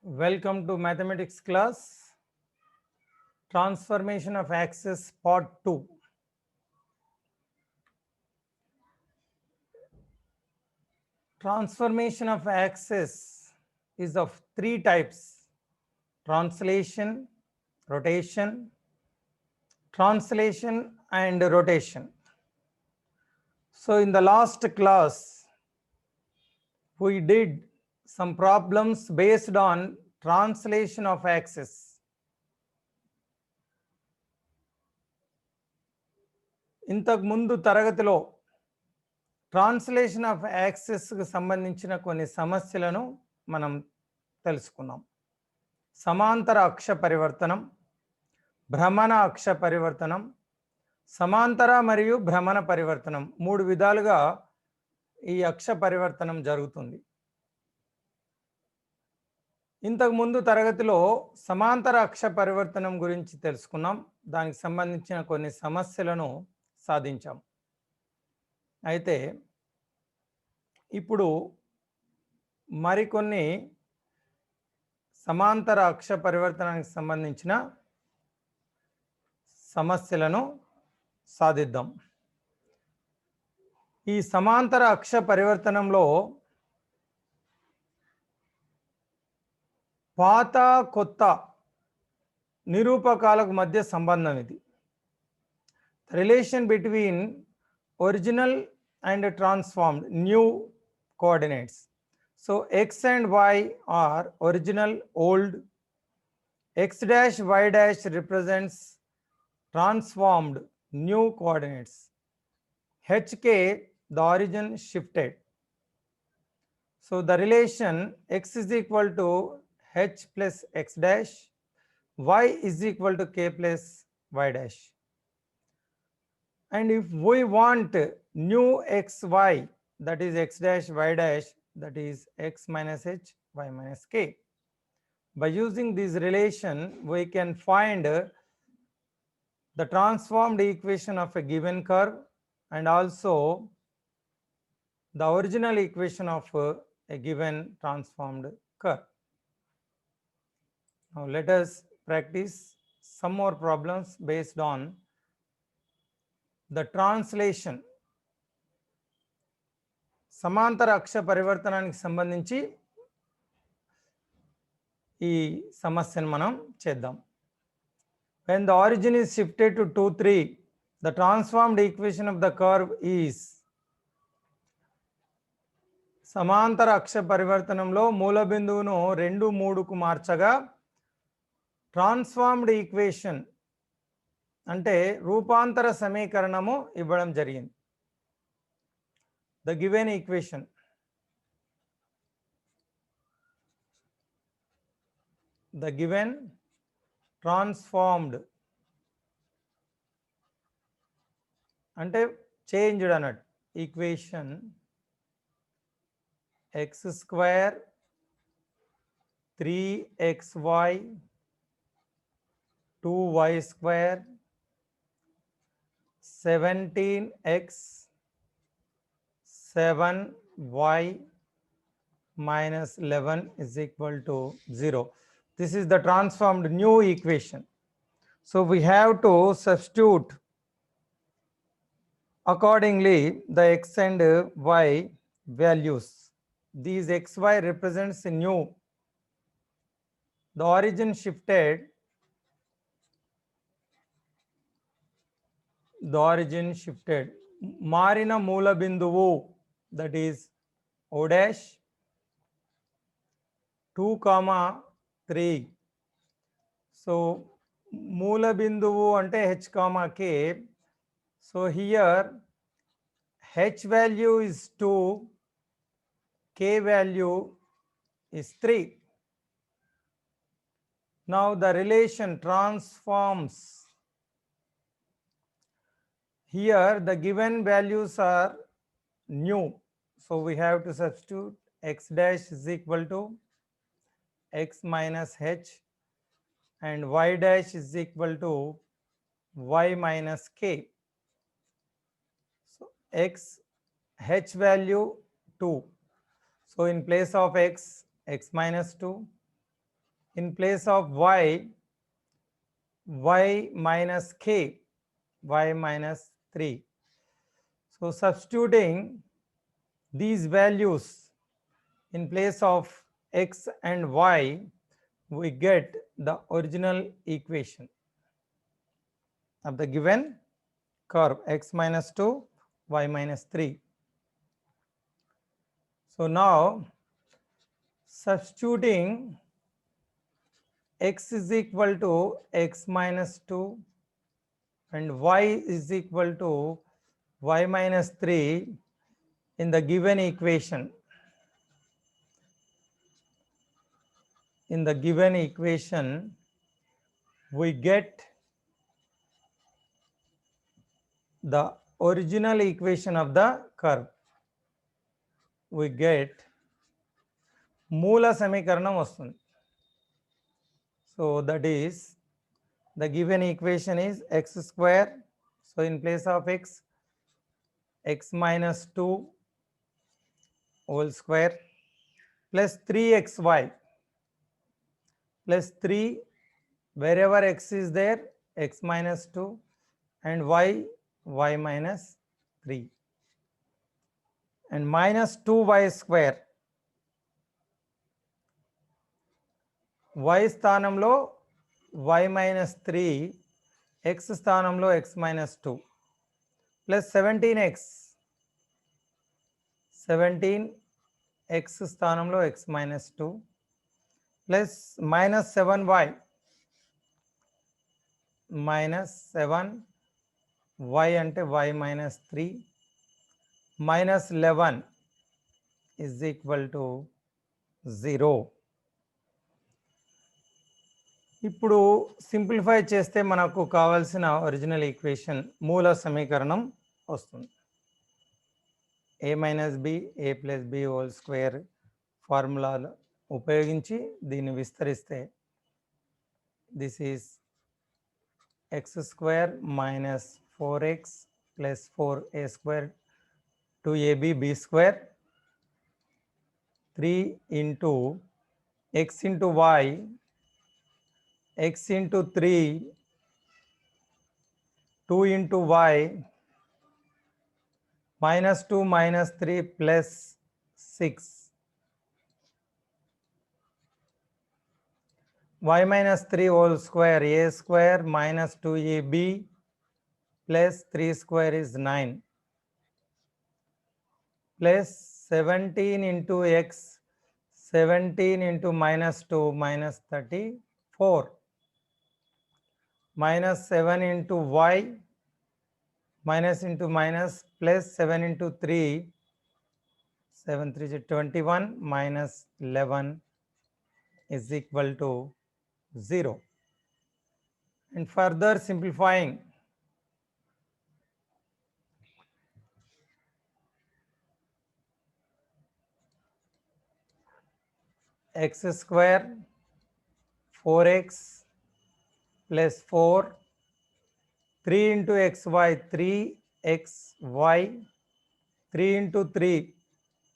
Welcome to mathematics class, transformation of axis part 2. Transformation of axis is of three types: translation, rotation, translation and rotation. So in the last class, we did some problems based on translation of axis. ఇంతకు ముందు తరగతిలో translation of యాక్సెస్కి సంబంధించిన కొన్ని సమస్యలను మనం తెలుసుకున్నాం. సమాంతర అక్ష పరివర్తనం, భ్రమణ అక్ష పరివర్తనం, సమాంతర మరియు భ్రమణ పరివర్తనం, మూడు విధాలుగా ఈ అక్ష పరివర్తనం జరుగుతుంది. ఇంతకు ముందు తరగతిలో సమాంతర అక్ష పరివర్తనం గురించి తెలుసుకున్నాం. దానికి సంబంధించిన కొన్ని సమస్యలను సాధించాం. అయితే ఇప్పుడు మరికొన్ని సమాంతర అక్ష పరివర్తనానికి సంబంధించిన సమస్యలను సాధిద్దాం. ఈ సమాంతర అక్ష పరివర్తనంలో పాత కొత్త నిరూపకాలకు మధ్య సంబంధం ఇది. Relation between original and transformed new coordinates. So x and y are original old, x dash y dash represents transformed new coordinates, hk the origin shifted. So the relation x is equal to h plus x dash, y is equal to k plus y dash. And if we want new xy, that is x dash y dash, that is x minus h, y minus k. By using this relation, we can find the transformed equation of a given curve and also the original equation of a given transformed curve. Now let us practice some more problems based on the translation. సమాంతర అక్ష పరివర్తనానికి సంబంధించి ఈ సమస్యను మనం చేద్దాం. When the origin is shifted to 2, 3, the transformed equation of the curve is. సమాంతర అక్ష పరివర్తనంలో మూల బిందువును 2, 3కు మార్చగా transformed equation అంటే రూపాంతర సమీకరణము ఇవ్వడం జరిగింది. The given equation transformed అంటే చేంజ్డ్ అన్నట్టు equation x square 3xy 2y square 17x 7y minus 11 is equal to 0. This is the transformed new equation. So we have to substitute accordingly the x and y values. These xy represents new. The origin shifted. మారిన మూల బిందువు, that is o dash 2, 3. So మూల బిందువు అంటే h, k. So here h value is 2, k value is 3. Now the relation transforms. Here the given values are new, so we have to substitute x dash is equal to x minus h and y dash is equal to y minus k. So x, h value 2, so in place of x minus 2, in place of y, y minus k, y minus 3. So substituting these values in place of x and y, we get the original equation of the given curve x minus 2, y minus 3. So now substituting x is equal to x minus 2 and y is equal to y minus 3 in the given equation. In the given equation, we get the original equation of the curve. We get మూల సమీకరణం వస్తుంది. So that is the given equation is x square. So in place of x, x minus 2 whole square plus 3xy plus 3, wherever x is there, x minus 2 and y, y minus 3 and minus 2y square. y స్థానంలో y minus 3, x స్థానంలో x minus 2 plus 17x, 17x స్థానంలో x minus 2 plus minus 7y, minus 7y అంటే y minus 3 minus 11 is equal to 0. ఇప్పుడు simplify చేస్తే మనకు కావాల్సిన original equation మూల సమీకరణం వస్తుంది. a minus B A plus B whole square formula ఉపయోగించి దీన్ని విస్తరిస్తే this is X square minus 4x plus 4a square 2ab b square 3 into x into y, x into 3, 2 into y, minus 2 minus 3 plus 6, y minus 3 whole square, a square minus 2ab plus 3 square is 9 plus 17 into x, 17 into minus 2 minus 34 minus 7 into y, minus into minus plus 7 into 3, 7 3 is 21 minus 11 is equal to 0. And further simplifying, x square 4x plus 4, 3 into xy, 3xy, 3 into 3,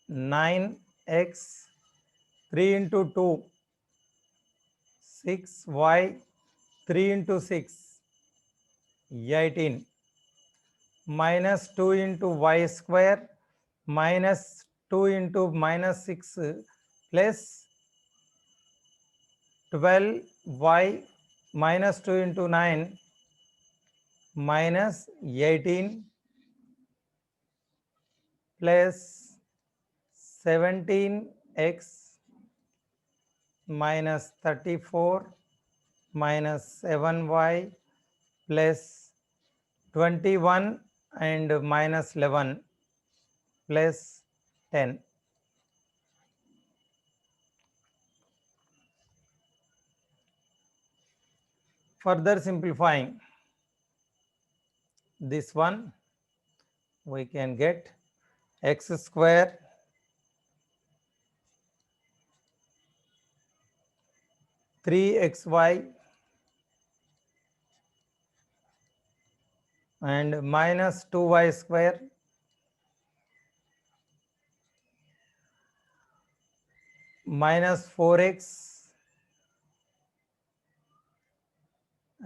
9x, 3 into 2, 6y, 3 into 6, 18, minus 2 into y square, minus 2 into minus 6 plus 12y, minus 2 into 9 minus 18 plus 17x minus 34 minus 7y plus 21 and minus 11 plus 10. Further simplifying this one, we can get x square three xy and minus 2y square minus 4x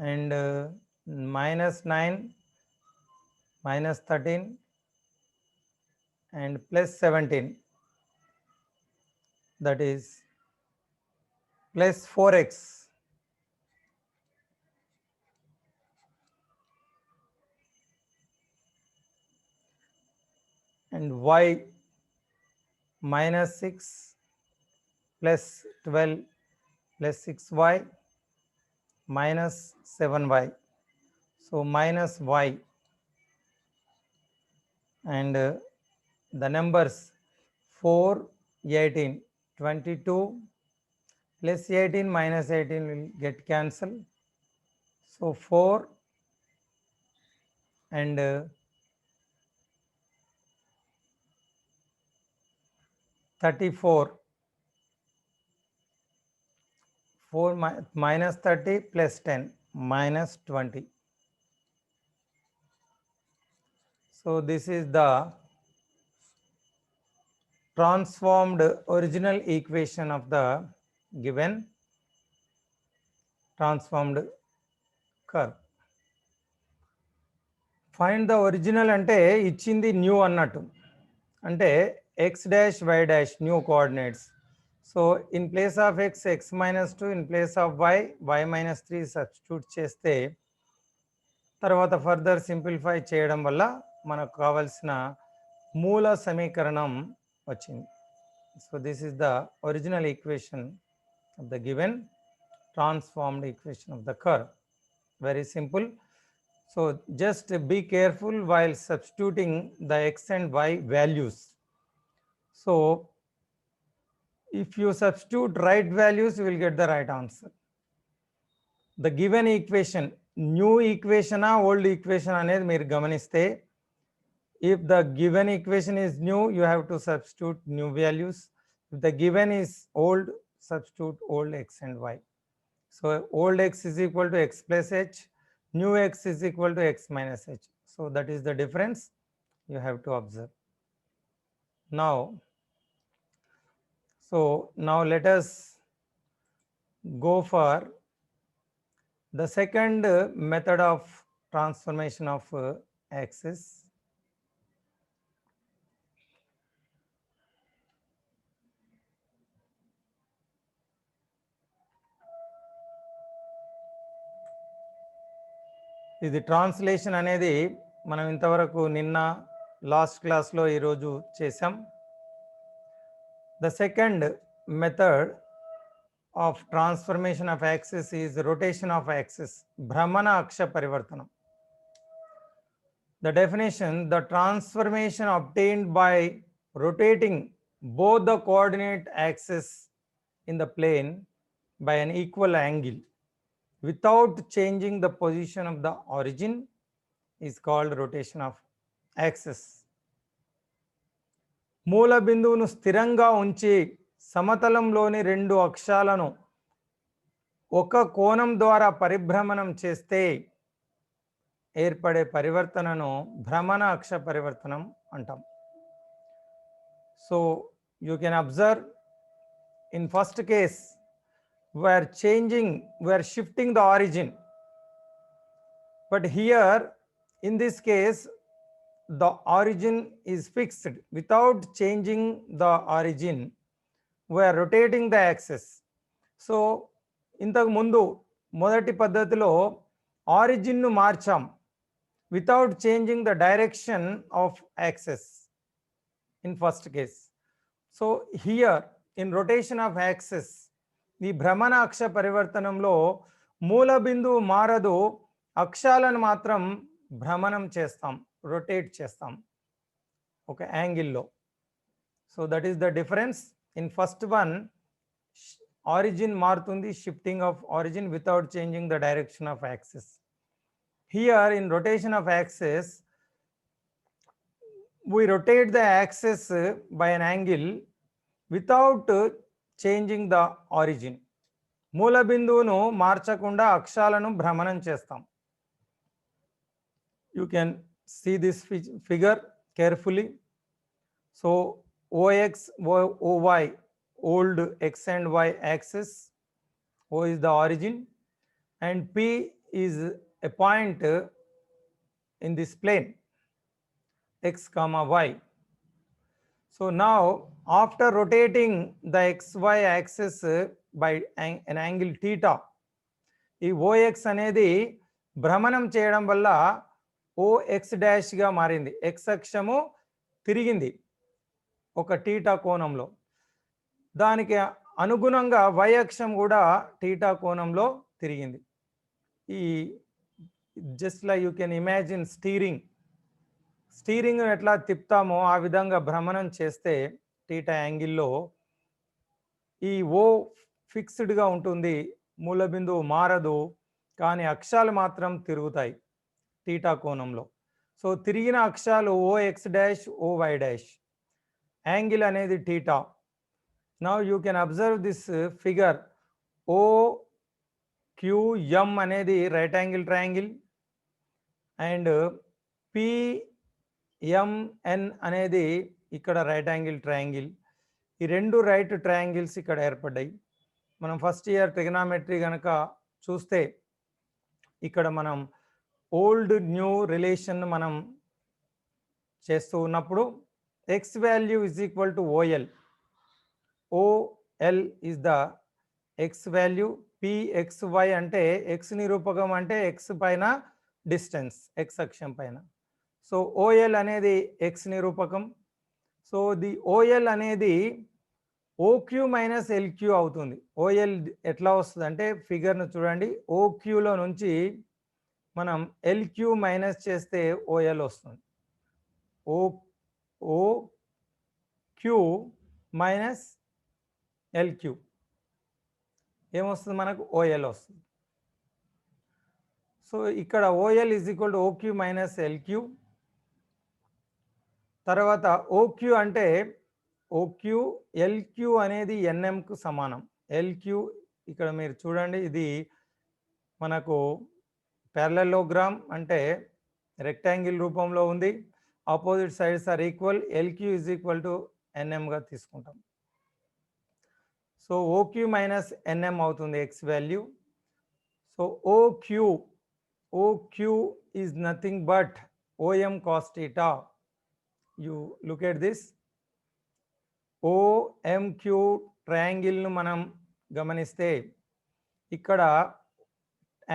and -9, -13 and +17, that is +4x. And y -6 +12 +6y -7y. So minus y, and the numbers 4, 18, 22 plus 18 minus 18 will get cancelled. So 4 and 34, 4 minus 30 plus 10 minus 20. So this is the transformed original equation of the given transformed curve. Find the original అంటే ఇచ్చింది new అన్నట్టు, అంటే x dash y dash new coordinates. So in place of x -2, in place of y -3 substitute చేస్తే తర్వాత further simplify చేయడం వల్ల మనకు కావాల్సిన మూల సమీకరణం వచ్చింది. So this is the original equation of the given transformed equation of the curve. Very simple. So just be careful while substituting the x and y values. So if you substitute right values, you will get the right answer. The given equation, new equation or old equation అనేది మీరు గమనిస్తే, if the given equation is new, you have to substitute new values. If the given is old, substitute old x and y. So old x is equal to x plus h, new x is equal to x minus h. So that is the difference you have to observe. Now, let us go for the second method of transformation of axis. ఇది translation అనేది మనం ఇంతవరకు నిన్న last క్లాస్లో ఈరోజు చేసాం. The second method of transformation of axis is rotation of axis, భ్రమణ అక్ష పరివర్తనం. The definition, the transformation obtained by rotating both the coordinate axes in the plane by an equal angle without changing the position of the origin is called rotation of axis. మూల బిందువును స్థిరంగా ఉంచి సమతలంలోని రెండు అక్షాలను ఒక కోణం ద్వారా పరిభ్రమణం చేస్తే ఏర్పడే పరివర్తనను భ్రమణ అక్ష పరివర్తనం అంటాం. So you can observe in first case we are shifting the origin, but here in this case the origin is fixed. Without changing the origin, we are rotating the axis. So ఇంతకు ముందు మొదటి పద్ధతిలో origin ను మార్చాం without changing the direction of axis in first case. So here in rotation of axis, ఈ భ్రమణ అక్ష పరివర్తనంలో మూల బిందువు మారదు, అక్షాలను మాత్రం భ్రమణం చేస్తాం, రొటేట్ చేస్తాం ఒక యాంగిల్లో. So that is the difference. In first one origin మారుతుంది, shifting of origin without changing the direction of axis. Here in rotation of axis we rotate the axis by an angle without changing the origin. మూల బిందువును మార్చకుండా అక్షాలను భ్రమణం చేస్తాం. You can see this figure carefully. So OX, OY, old x and y axis, O is the origin, and P is a point in this plane x comma y. So now after rotating the xy axis by an angle theta, ఈ OX అనేది భ్రమణం చేయడం వల్ల OX డాష్గా మారింది. x అక్షము తిరిగింది ఒక theta కోణంలో, దానికి అనుగుణంగా y అక్షం కూడా టీటా కోణంలో తిరిగింది. ఈ just like you can imagine steering ఎట్లా తిప్పుతామో ఆ విధంగా భ్రమణం చేస్తే టీటా యాంగిల్లో ఈ ఓ ఫిక్స్డ్గా ఉంటుంది, మూల బిందువు మారదు, కానీ అక్షాలు మాత్రం తిరుగుతాయి టీటా కోణంలో. సో తిరిగిన అక్షాలు OX dash OY dash, angle అనేది theta. Now you can observe this figure. OQM అనేది right angle triangle and PMN అనేది ఇక్కడ రైట్ యాంగిల్ ట్రయాంగిల్. ఈ రెండు రైట్ ట్రయాంగిల్స్ ఇక్కడ ఏర్పడ్డాయి. మనం ఫస్ట్ ఇయర్ ట్రిగనామెట్రీ కనుక చూస్తే ఇక్కడ మనం ఓల్డ్ న్యూ రిలేషన్ మనం చేస్తూ ఉన్నప్పుడు X value is equal to OL. OL is the X value. PXY అంటే ఎక్స్ నిరూపకం అంటే ఎక్స్ పైన డిస్టెన్స్, ఎక్స్ అక్షం పైన. సో OL అనేది ఎక్స్ నిరూపకం. సో ది OL అనేది OQ మైనస్ LQ అవుతుంది. OL ఎట్లా వస్తుంది అంటే ఫిగర్ను చూడండి, OQలో నుంచి మనం LQ మైనస్ చేస్తే OL వస్తుంది. OQ మైనస్ LQ ఏమొస్తుంది మనకు? OL వస్తుంది. సో ఇక్కడ OL is equal to OQ minus LQ. తర్వాత OQ అంటే OQ LQ అనేది NMకు సమానం. LQ ఇక్కడ మీరు చూడండి, ఇది మనకు ప్యారలలోగ్రామ్ అంటే రెక్టాంగిల్ రూపంలో ఉంది. Opposite sides are equal. LQ is equal to NMగా తీసుకుంటాం. సో OQ మైనస్ NM అవుతుంది x value. So OQ is nothing but OM cos theta. You look at this. OMQ ట్రయాంగిల్ను మనం గమనిస్తే ఇక్కడ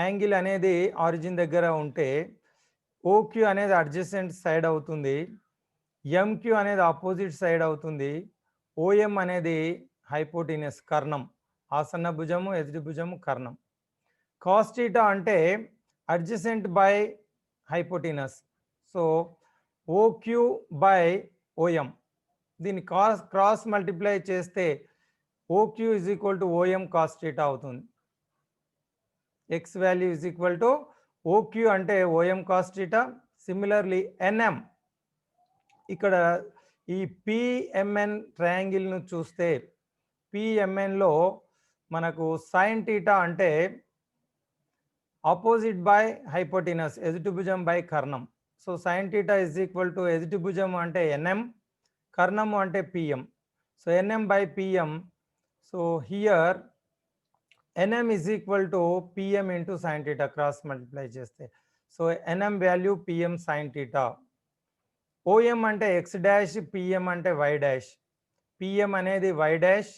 యాంగిల్ అనేది ఆరిజిన్ దగ్గర ఉంటే OQ అనేది అడ్జసెంట్ సైడ్ అవుతుంది, MQ అనేది ఆపోజిట్ సైడ్ అవుతుంది, OM అనేది హైపోటినస్ కర్ణం, ఆసన్న భుజము, ఎదుటి భుజము, కర్ణం. కాస్ థీటా అంటే adjacent by hypotenuse. So OQ by OM, దీన్ని క్రాస్ మల్టిప్లై చేస్తే OQ is equal to OM cos theta అవుతుంది. X value is equal to OQ అంటే OM cos theta. Similarly NM, ఇక్కడ ఈ PMN ట్రయాంగిల్ను చూస్తే PMNలో మనకు సైన్ థీటా అంటే ఆపోజిట్ బై హైపోటినస్, ఎదుటి భుజం బై కర్ణం. So sine theta is equal to ఎదుటి భుజం అంటే NM, కర్ణము అంటే PM. So NM by PM. So here NM is equal to PM into sine theta, cross multiply చేస్తే. So NM value PM sine theta. OM అంటే X dash, PM అంటే Y dash. PM అనేది Y dash.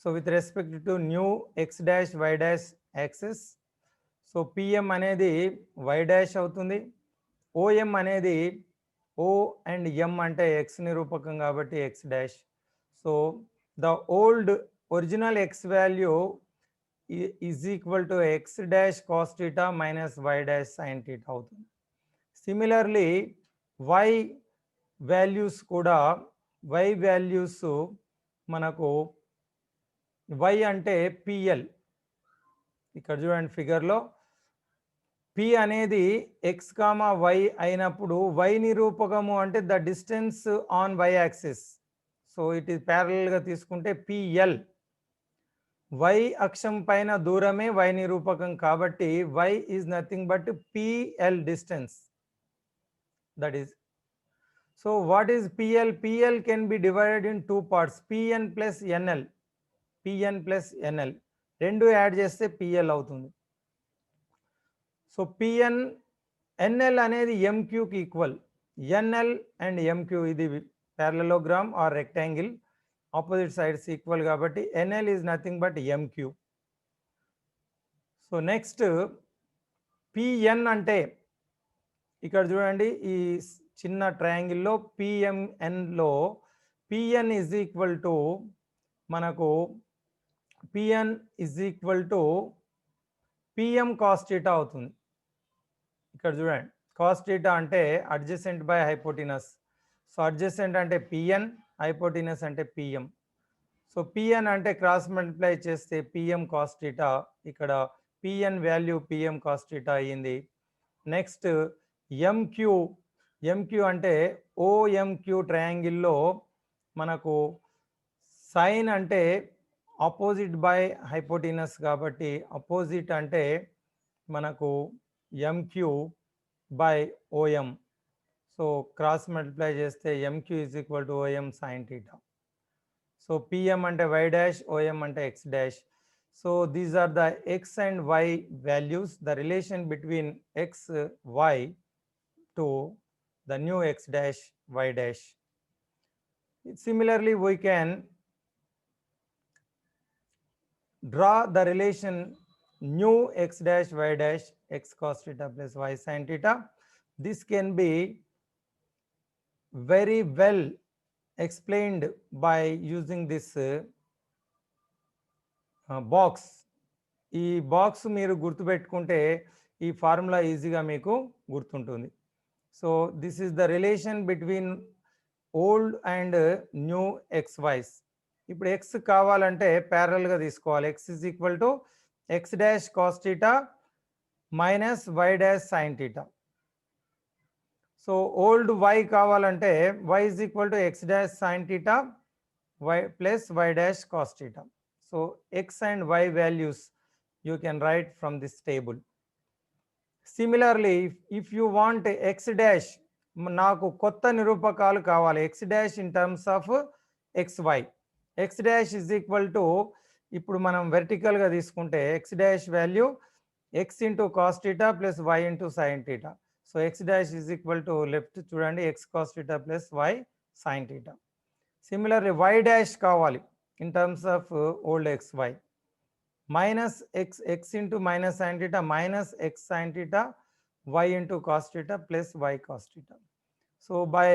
So with respect to new x dash Y dash axis. So PM అనేది Y dash అవుతుంది. OM అనేది O and M అంటే X నిరూపకం కాబట్టి X dash. So the old original X value is equal to x dash cos theta minus Y dash sine theta అవుతుంది. Similarly Y values కూడా, Y values మనకు Y అంటే PL. ఇక్కడ చూడండి ఫిగర్లో P అనేది X comma Y అయినప్పుడు Y నిరూపకము అంటే the distance on Y axis. So it is ప్యారలల్గా తీసుకుంటే PL. Y అక్షం పైన దూరమే Y నిరూపకం కాబట్టి Y is nothing but PL distance. That is. So what is PL? PL can be divided in two parts, PN plus NL. PN plus NL రెండు add చేస్తే PL అవుతుంది. So PN NL అనేది ఎంక్యూకి equal. NL and MQ ఇది parallelogram or rectangle, opposite sides equal కాబట్టి NL is nothing but MQ. So next PN అంటే ఇక్కడ చూడండి ఈ చిన్న ట్రయాంగిల్లో పిఎంఎన్లో పిఎన్ ఈజ్ ఈక్వల్ టు మనకు PN is equal to PM cos theta అవుతుంది. ఇక్కడ చూడండి కాస్ థీటా అంటే adjacent by hypotenuse. So adjacent అంటే పిఎన్, హైపోటినస్ అంటే పిఎం. సో పిఎన్ అంటే క్రాస్ మల్టిప్లై చేస్తే పిఎం కాస్ థీటా, ఇక్కడ PN value PM cos theta అయ్యింది. నెక్స్ట్ ఎంక్యూ, ఎంక్యూ అంటే ఓఎంక్యూ ట్రయాంగిల్లో మనకు సైన్ అంటే ఆపోజిట్ బై హైపోటినస్ కాబట్టి అపోజిట్ అంటే మనకు MQ by OM. So cross multiply చేస్తే MQ is equal to OM sine theta. So PM అంటే వై డాష్, ఓఎం అంటే X dash. So these are the X and why values, the relation between X Y to the new x dash y dash. Similarly, we can draw the relation new x dash y dash x cos theta plus y sin theta. This can be very well explained by using this box. ఈ box మీరు గుర్తుపెట్టుకుంటే ఈ formula ఈజీగా మీకు గుర్తుంటుంది. So this is the relation between old and new x y's. ఇప్పుడు x కావాలంటే ప్యారల్గా తీసుకోవాలి. X is equal to x dash cos theta minus y dash sine theta. So old y కావాలంటే y is equal to x dash sine theta y plus y dash cos theta. So x and why values you can write from this table. Similarly, if you want x dash, నాకు కొత్త నిరూపకాలు కావాలి. x dash in terms of xy. x dash is equal to, ఇప్పుడు మనం వెర్టికల్గా తీసుకుంటే x dash value x into cos theta plus y into sine theta. So x dash is equal to left చూడండి x cos theta plus y sine theta. Similarly y dash కావాలి in terms of old xy. minus x into minus sin theta minus x sin theta y into cos theta plus y cos theta. So by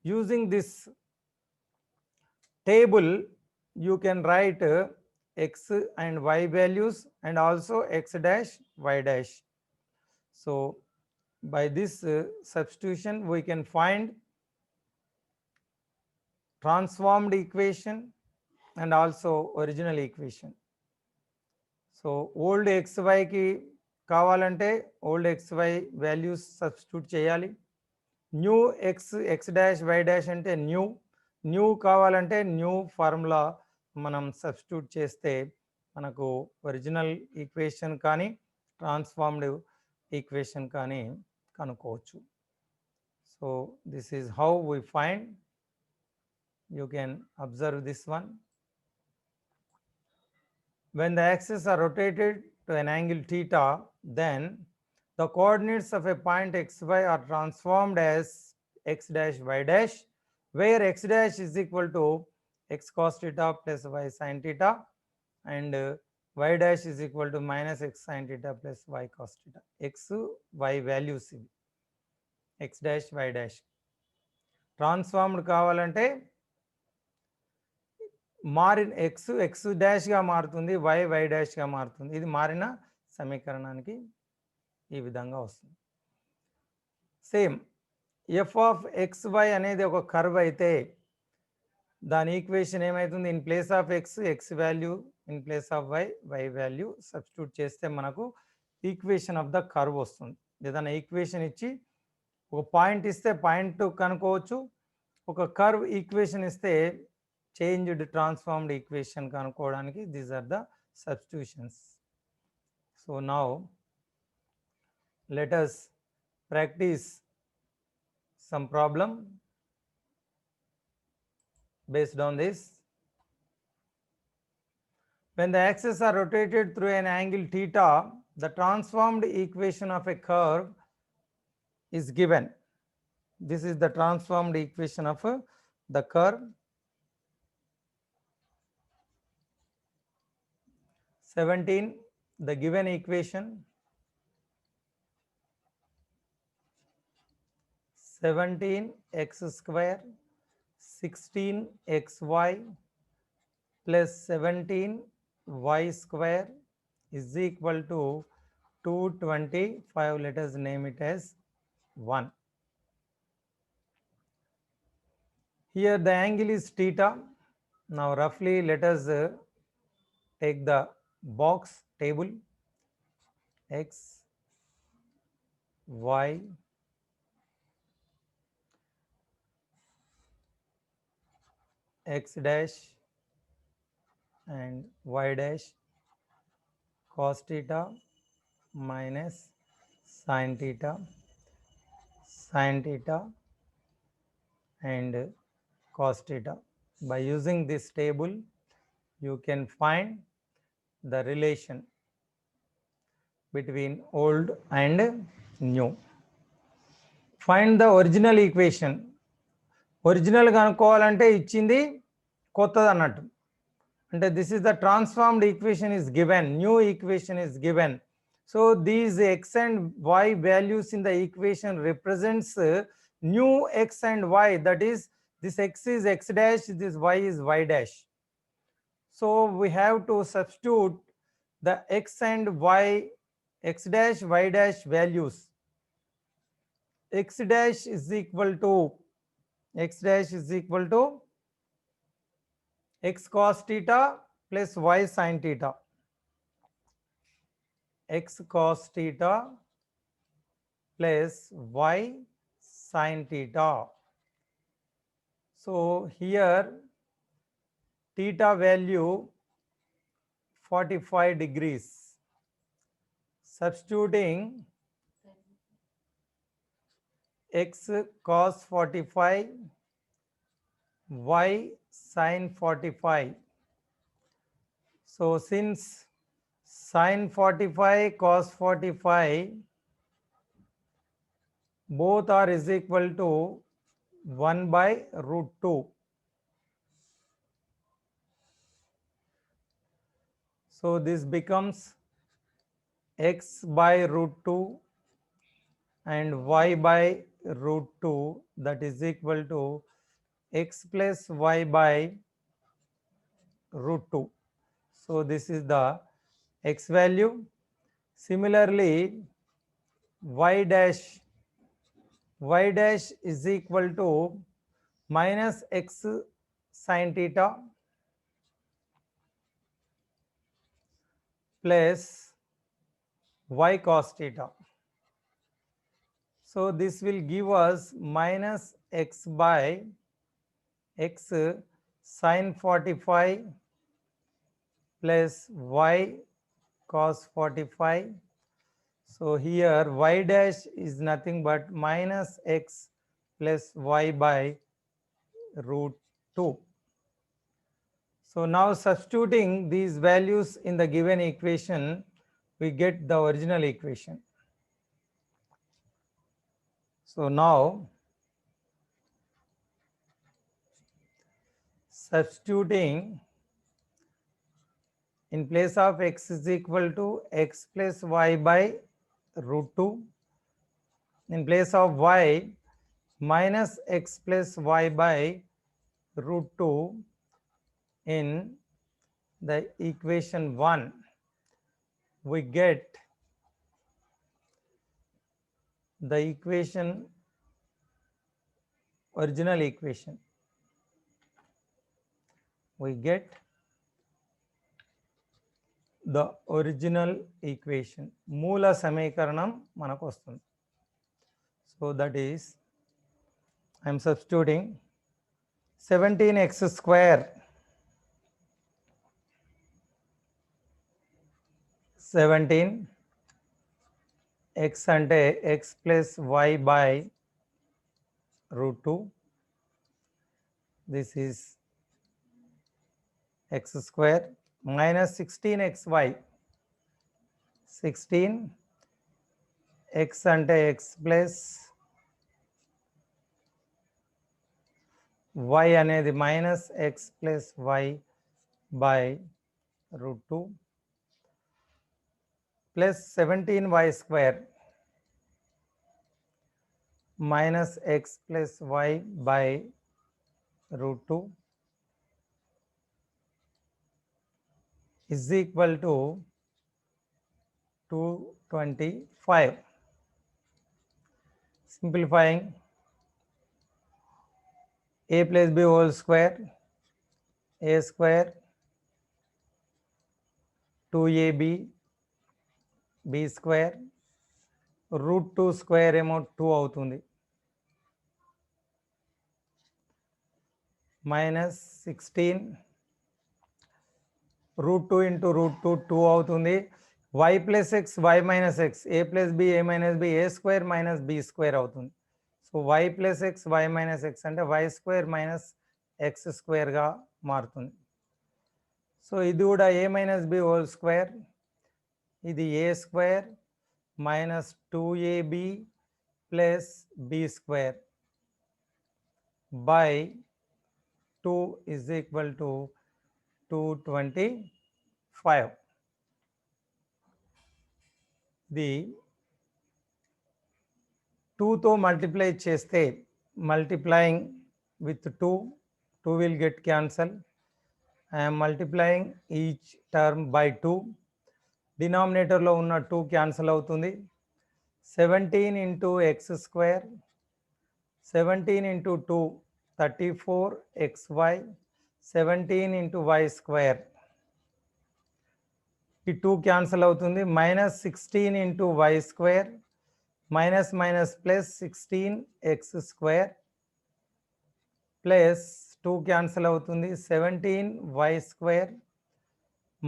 using this table you can write x and y values and also x dash y dash. So by this substitution we can find transformed equation and also original equation. So old ఎక్స్వైకి కావాలంటే old x y values substitute చేయాలి. New x dash y dash అంటే new కావాలంటే new formula మనం substitute చేస్తే మనకు original equation కానీ transformed equation కానీ కనుక్కోవచ్చు. So this is how we find. You can observe this one. When the axes are rotated to an angle theta, then the coordinates of a point xy are transformed as x dash y dash, where x dash is equal to x cos theta plus y sin theta and y dash is equal to minus x sin theta plus y cos theta. x y values x dash y dash. Transformed కావాలంటే మారిన X డాష్గా మారుతుంది, why డాష్గా మారుతుంది. ఇది మారిన సమీకరణానికి ఈ విధంగా వస్తుంది. Same F of X Y అనేది ఒక కర్వ్ అయితే దాని ఈక్వేషన్ ఏమవుతుంది? In place of X value, in place of Y value substitute చేస్తే మనకు ఈక్వేషన్ ఆఫ్ ద కర్వ్ వస్తుంది. ఏదైనా ఈక్వేషన్ ఇచ్చి ఒక పాయింట్ ఇస్తే పాయింట్ కనుక్కోవచ్చు, ఒక కర్వ్ ఈక్వేషన్ ఇస్తే changed transformed equation కనుక్కోవడానికి these are the substitutions. So now let us practice some problem based on this. When the axes are rotated through an angle theta, the transformed equation of a curve is given. This is the transformed equation of the curve. 17, the given equation. 17x square 16xy plus 17y square is equal to 225. Let us name it as 1. Here the angle is theta. Now roughly let us take the box table x, y, x dash and y dash, cos theta minus sin theta and cos theta. By using this table, you can find the relation between old and new. Find the original equation. Original కనుక్కోవాలంటే ఇచ్చింది కొత్తది అన్నట్టు. అంటే this is the transformed equation is given, new equation is given. So these x and y values in the equation represents new x and y, that is this x is x dash, this y is y dash. So we have to substitute the x and y, x dash, y dash values. X dash is equal to x cos theta plus y sin theta. X cos theta plus y sin theta. So here theta value 45 degrees. Substituting x cos 45, y sin 45. So since sin 45 cos 45 both are is equal to 1 by root 2. So this becomes x by root 2 and y by root 2, that is equal to x plus y by root 2. So this is the x value. Similarly, y dash is equal to minus x sin theta plus y cos theta. So this will give us minus x by x sin 45 plus y cos 45. So here y dash is nothing but minus x plus y by root 2. So now substituting these values in the given equation, we get the original equation. So now substituting in place of x is equal to x plus y by root 2, in place of y minus x plus y by root 2 in the equation 1, we get the equation, original equation. We get the original equation. Moola samikaranam manaku vastundi. So that is, I am substituting 17x square 17 x ante x plus y by root 2. This is x square minus 16xy. 16 x అంటే x plus y అనేది minus x plus y by √2 plus 17y square minus x plus y by √2 is equal to 225. Simplifying, a plus b whole square, a square 2ab b square √2 square ఏమో 2 అవుతుంది minus 16 √2 into √2 2 అవుతుంది y plus x y minus x a plus b a minus b a square minus b square అవుతుంది so y plus x y minus x అంటే y square minus x square గా మారుతుంది so ఇది కూడా a minus b whole square ఇది a square minus 2ab plus b square by 2 is equal to 225. The 2 తో multiply చేస్తే multiplying with 2 will get cancel. I am multiplying each term by 2. Denominator లో ఉన్న 2 cancel అవుతుంది 17 into x square 17 into 2 34 xy 17 into y square ఈ 2 cancel అవుతుంది minus 16 into y square minus minus plus 16 x square plus 2 cancel అవుతుంది 17 y square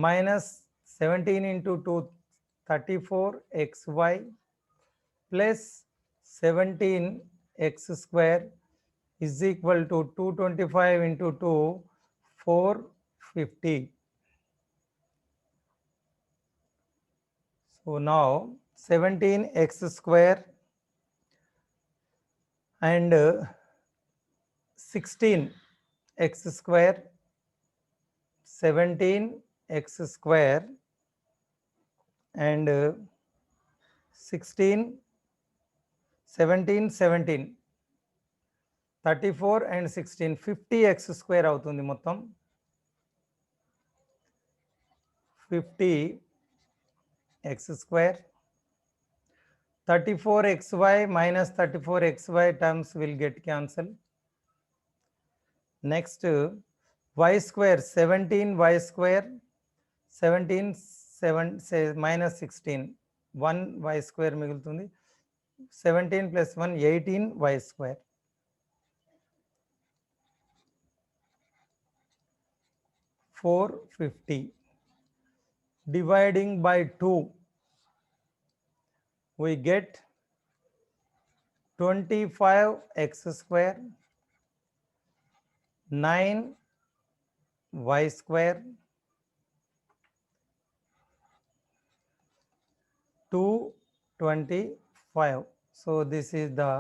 minus 17 into 2 34 xy plus 17 x square is equal to 225 into 2 450. So now 17 x square and 16 x square 17 x square and 16 17 17 34 and 16 50 x square అవుతుంది మొత్తం 50 x square 34 xy minus 34 xy terms will get cancelled. Next y square 17 y square 17 7 say minus 16 1 y square మిగులుతుంది 17 plus 1 18 y square 450 dividing by 2 we get 25 x square 9 y square 225. So this is the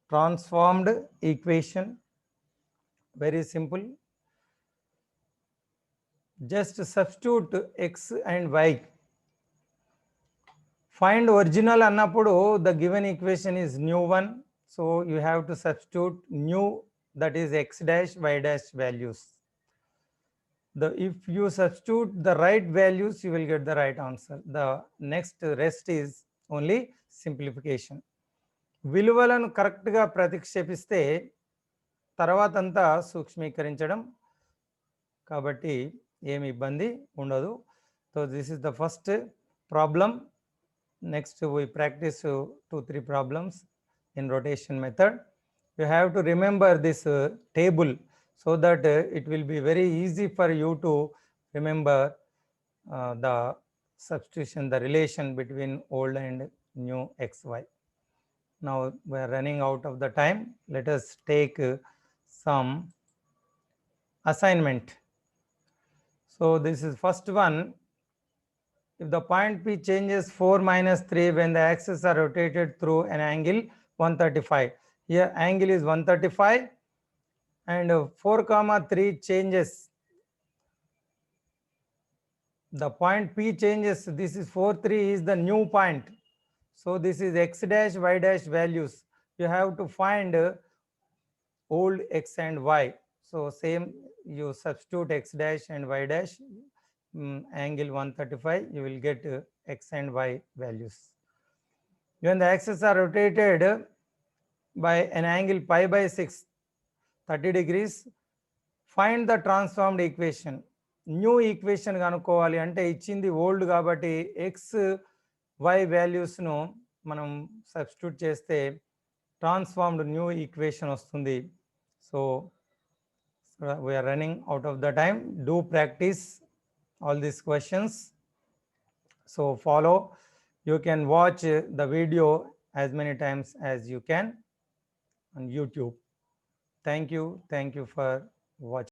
transformed equation. Very simple. Just substitute x and y. Find original annappudu the given equation is new one. So you have to substitute new, that is x dash y dash values. If you substitute the right values, you will get the right answer. The next rest is only simplification. విలువలను కరెక్ట్గా ప్రతిక్షేపిస్తే తర్వాత అంతా సూక్ష్మీకరించడం కాబట్టి ఏమి ఇబ్బంది ఉండదు. So this is the first problem. Next we practice 2-3 problems in rotation method. You have to remember this table so that it will be very easy for you to remember the substitution, the relation between old and new xy. Now we are running out of the time. Let us take some assignment. So this is first one. if the point P changes 4 minus 3 when the axes are rotated through an angle 135. Here angle is 135 and 4 comma 3 changes. The point P changes, this is 4, 3 is the new point. So this is x dash, y dash values. You have to find old x and y. So same, you substitute x dash and y dash, angle 135, you will get x and y values. When the axes are rotated by an angle pi by 6, 30 degrees, find the transformed equation. New equation కనుక్కోవాలి అంటే ఇచ్చింది old కాబట్టి X why వాల్యూస్ను మనం substitute చేస్తే transformed new equation వస్తుంది. So we are running out of the time. Do practice all these questions. So follow. You can watch the video as many times as you can on YouTube. Thank you for watching.